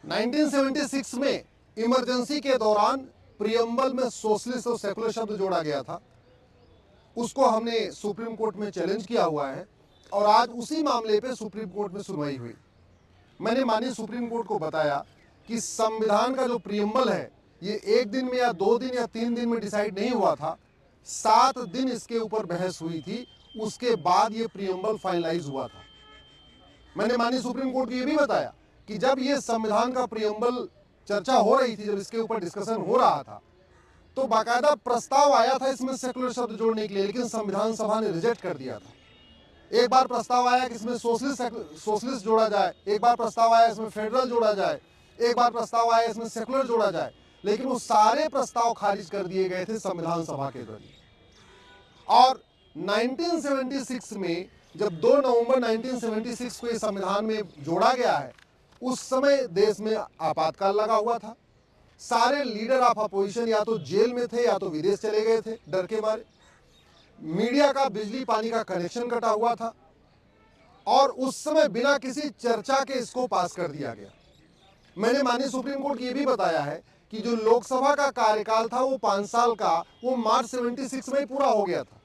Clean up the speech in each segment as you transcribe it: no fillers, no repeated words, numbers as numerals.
1976 में इमरजेंसी के दौरान प्रियम्बल में सोशलिस्ट और सेकुलर शब्द जोड़ा गया था। उसको हमने सुप्रीम कोर्ट में चैलेंज किया हुआ है और आज उसी मामले पे सुप्रीम कोर्ट में सुनवाई हुई। मैंने माननीय सुप्रीम कोर्ट को बताया कि संविधान का जो प्रियम्बल है ये एक दिन में या 2 दिन या 3 दिन में डिसाइड नहीं हुआ था, 7 दिन इसके ऊपर बहस हुई थी, उसके बाद ये प्रियम्बल फाइनलाइज हुआ था। मैंने माननीय सुप्रीम कोर्ट को ये भी बताया कि जब ये संविधान का प्रियम्बल चर्चा हो रही थी, जब इसके ऊपर डिस्कशन हो रहा था, तो बाकायदा प्रस्ताव आया था इसमें सेकुलर शब्द जोड़ने के लिए, लेकिन संविधान सभा ने रिजेक्ट कर दिया था। एक बार प्रस्ताव आया कि इसमें सोशलिस्ट जोड़ा जाए, एक बार प्रस्ताव आया इसमें फेडरल जोड़ा जाए, एक बार प्रस्ताव आया इसमें सेकुलर जोड़ा जाए, लेकिन वो सारे प्रस्ताव खारिज कर दिए गए थे संविधान सभा के जरिए। और 1976 में जब 2 नवंबर 1976 को इस संविधान में जोड़ा गया है, उस समय देश में आपातकाल लगा हुआ था। सारे लीडर ऑफ अपोजिशन या तो जेल में थे या तो विदेश चले गए थे डर के मारे। मीडिया का बिजली पानी का कनेक्शन कटा हुआ था और उस समय बिना किसी चर्चा के इसको पास कर दिया गया। मैंने माननीय सुप्रीम कोर्ट को ये भी बताया है कि जो लोकसभा का कार्यकाल था वो 5 साल का, वो मार्च 76 में ही पूरा हो गया था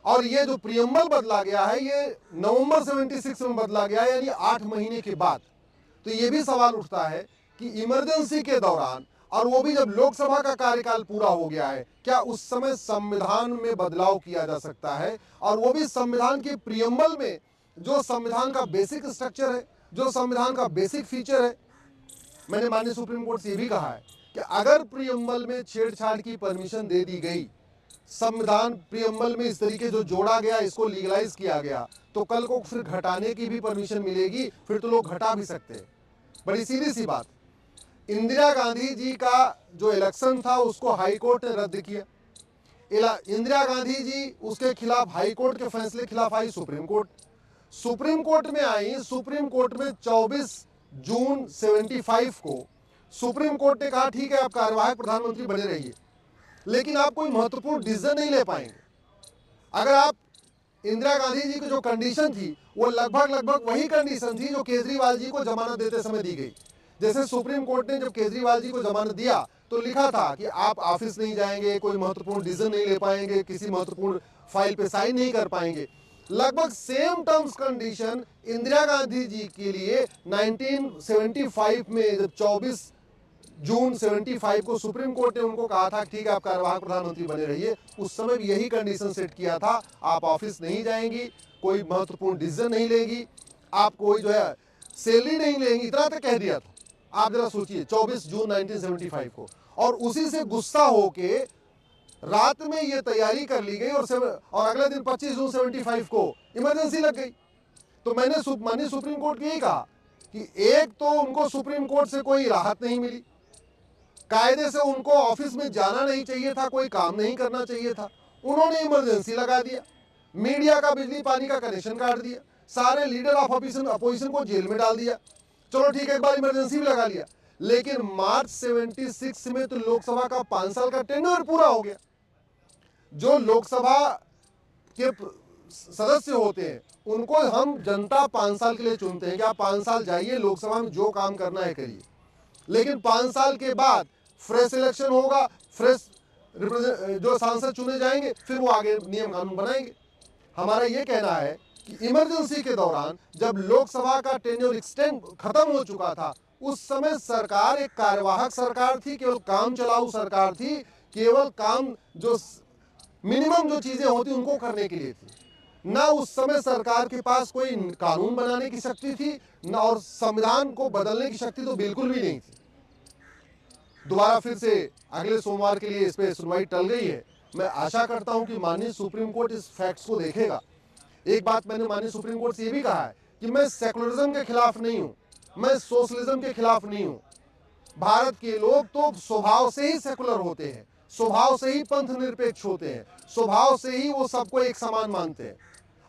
और ये जो प्रियम्बल बदला गया है ये नवंबर 76 में बदला गया है, यानी 8 महीने के बाद। तो ये भी सवाल उठता है कि इमरजेंसी के दौरान, और वो भी जब लोकसभा का कार्यकाल पूरा हो गया है, क्या उस समय संविधान में बदलाव किया जा सकता है, और वो भी संविधान के प्रियम्बल में, जो संविधान का बेसिक स्ट्रक्चर है, जो संविधान का बेसिक फीचर है। मैंने माननीय सुप्रीम कोर्ट से ये भी कहा है कि अगर प्रियम्बल में छेड़छाड़ की परमिशन दे दी गई, संविधान प्रियम्बल में इस तरीके जो जोड़ा गया, इसको लीगलाइज किया गया, तो कल को फिर घटाने की भी परमिशन मिलेगी, फिर तो लोग घटा भी सकते हैं। बड़ी सीधी सी बात, इंदिरा गांधी जी का जो इलेक्शन था उसको हाई कोर्ट ने रद्द किया। इंदिरा गांधी जी उसके खिलाफ हाई कोर्ट के फैसले के खिलाफ आई सुप्रीम कोर्ट। सुप्रीम कोर्ट में आई, सुप्रीम कोर्ट में 24 जून 75 को सुप्रीम कोर्ट ने कहा ठीक है आप कार्यवाहक प्रधानमंत्री बने रहिए, लेकिन आप कोई महत्वपूर्ण डिसीजन नहीं ले पाएंगे। अगर आप, इंदिरा गांधी जी की जो कंडीशन थी वो लगभग वही कंडीशन थी जो केजरीवाल जी को जमानत देते समय दी गई। जैसे सुप्रीम कोर्ट ने जब केजरीवाल जी को जमानत दिया तो लिखा था कि आप ऑफिस नहीं जाएंगे, कोई महत्वपूर्ण डिसीजन नहीं ले पाएंगे, किसी महत्वपूर्ण फाइल पे साइन नहीं कर पाएंगे। लगभग same terms condition Indira Gandhi ji के लिए 1975 में जब 24 जून 75 को सुप्रीम कोर्ट ने उनको कहा था ठीक है आप कार्यवाहक प्रधानमंत्री बने रहिए, उस समय भी यही कंडीशन सेट किया था, आप ऑफिस नहीं जाएंगी, कोई महत्वपूर्ण डिसीजन नहीं लेगी, आप कोई जो है सैलरी नहीं लेंगी, इतना तक कह दिया था। आप जरा सोचिए 24 जून 1975 को, और उसी से गुस्सा होके रात में ये तैयारी कर ली गई और अगले दिन 25 जून 75 को इमरजेंसी लग गई। तो मैंने माननीय सुप्रीम कोर्ट को यही कहा कि एक तो उनको सुप्रीम कोर्ट से कोई राहत नहीं मिली, कायदे से उनको ऑफिस में जाना नहीं चाहिए था, कोई काम नहीं करना चाहिए था, उन्होंने इमरजेंसी लगा दिया, मीडिया का बिजली पानी का कनेक्शन काट दिया, सारे लीडर ऑफ अपोजिशन को जेल में डाल दिया। चलो ठीक है एक बार इमरजेंसी भी लगा लिया, लेकिन मार्च 76 में तो लोकसभा का 5 साल का टेन्योर पूरा हो गया। जो लोकसभा के सदस्य होते हैं उनको हम जनता 5 साल के लिए चुनते हैं कि आप 5 साल जाइए लोकसभा में जो काम करना है करिए, लेकिन 5 साल के बाद फ्रेश इलेक्शन होगा, फ्रेश जो सांसद चुने जाएंगे, फिर वो आगे नियम कानून बनाएंगे। हमारा ये कहना है कि इमरजेंसी के दौरान जब लोकसभा का टेन्योर एक्सटेंड खत्म हो चुका था, उस समय सरकार एक कार्यवाहक सरकार थी, केवल काम चलाऊ सरकार थी, केवल काम जो मिनिमम जो चीजें होती उनको करने के लिए थी। ना उस समय सरकार के पास कोई कानून बनाने की शक्ति थी, ना और संविधान को बदलने की शक्ति तो बिल्कुल भी नहीं थी। दोबारा फिर से अगले सोमवार के लिए इस पे सुनवाई टल गई है। मैं आशा करता हूं कि माननीय सुप्रीम कोर्ट इस फैक्ट्स को देखेगा। एक बात मैंने माननीय सुप्रीम कोर्ट से ये भी कहा है कि मैं सेकुलरिज्म के खिलाफ नहीं हूं, मैं सोशलिज्म के खिलाफ नहीं हूं। भारत के लोग तो स्वभाव से ही सेकुलर होते हैं, स्वभाव से ही पंथ निरपेक्ष होते हैं, स्वभाव से ही वो सबको एक समान मानते हैं।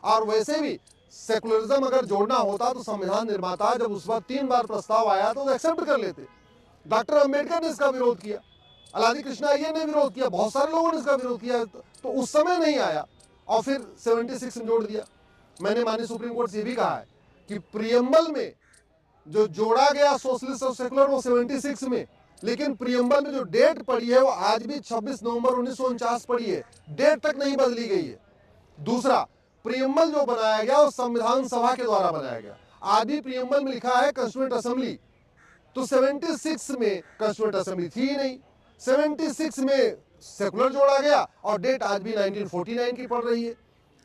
और वैसे भी सेकुलरिज्म अगर जोड़ना होता तो संविधान निर्माता जब उस वक्त 3 बार प्रस्ताव आया तो एक्सेप्ट कर लेते। डॉक्टर अंबेडकर ने इसका विरोध किया, अलादी कृष्णा अय्यर ने विरोध किया, बहुत सारे लोगों ने इसका विरोध किया, तो उस समय नहीं आया और फिर 76 में जोड़ दिया। मैंने माननीय सुप्रीम कोर्ट से ये भी कहा है कि प्रियम्बल में जो जोड़ा गया सोशलिस्ट और सेकुलर वो 76 में, लेकिन प्रियम्बल में जो डेट पड़ी है वो आज भी 26 नवंबर 1949 पड़ी है, डेट तक नहीं बदली गई है। दूसरा, प्रियम्बल जो बनाया गया वो संविधान सभा के द्वारा बनाया गया। आज भी प्रियम्बल में लिखा है कंस्टिट्यूएंट असेंबली, तो 76 में कंस्टिट्यूएंट असेंबली थी ही नहीं, 76 में सेकुलर जोड़ा गया और डेट आज भी 1949 की पड़ रही है।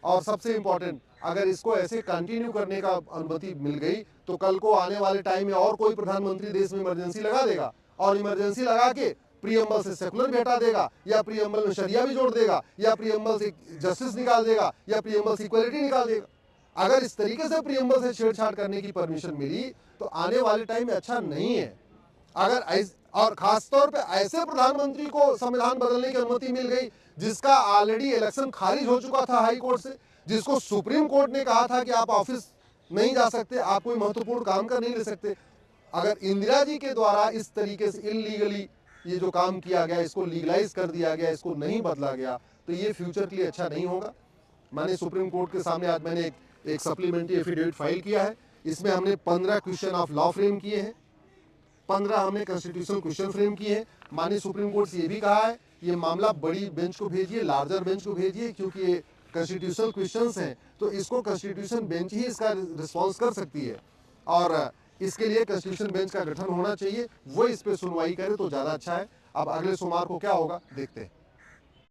और सबसे इंपॉर्टेंट, अगर इसको ऐसे कंटिन्यू करने का अनुमति मिल गई तो कल को आने वाले टाइम में और कोई प्रधानमंत्री देश में इमरजेंसी लगा देगा और इमरजेंसी लगा के प्रियम्बल से सेकुलर भी हटा देगा, या प्रियम्बल में शरिया भी जोड़ देगा, या प्रियम्बल से जस्टिस निकाल देगा, या प्रियम्बल से इक्वलिटी निकाल देगा। अगर इस तरीके से प्रियम्बल से छेड़छाड़ करने की परमिशन मिली तो आने वाले टाइम में अच्छा नहीं है। अगर और खासतौर पे ऐसे प्रधानमंत्री को संविधान बदलने की अनुमति मिल गई जिसका ऑलरेडी इलेक्शन खारिज हो चुका था हाई कोर्ट से, जिसको सुप्रीम कोर्ट ने कहा था कि आप ऑफिस नहीं जा सकते, आप कोई महत्वपूर्ण काम कर नहीं ले सकते। अगर इंदिरा जी के द्वारा इस तरीके से इलीगली ये जो काम किया गया, इसको लीगलाइज कर दिया गया, इसको नहीं बदला गया, तो ये फ्यूचर के लिए अच्छा नहीं होगा। मैंने सुप्रीम कोर्ट के सामने आज मैंने एक सप्लीमेंट्री एफिडेविट फाइल किया है। इसमें हमने 15 क्वेश्चन ऑफ लॉ फ्रेम किए हैं, 15 हमने कॉन्स्टिट्यूशनल क्वेश्चन फ्रेम किए हैं। माननीय सुप्रीम कोर्ट से ये भी कहा है ये मामला बड़ी बेंच को भेजिए, लार्जर बेंच को भेजिए, क्योंकि ये कॉन्स्टिट्यूशनल क्वेश्चंस हैं तो इसको कॉन्स्टिट्यूशन बेंच ही इसका रिस्पॉन्स कर सकती है और इसके लिए कॉन्स्टिट्यूशन बेंच का गठन होना चाहिए, वो इस पे सुनवाई करे तो ज़्यादा अच्छा है। अब अगले सोमवार को क्या होगा देखते हैं।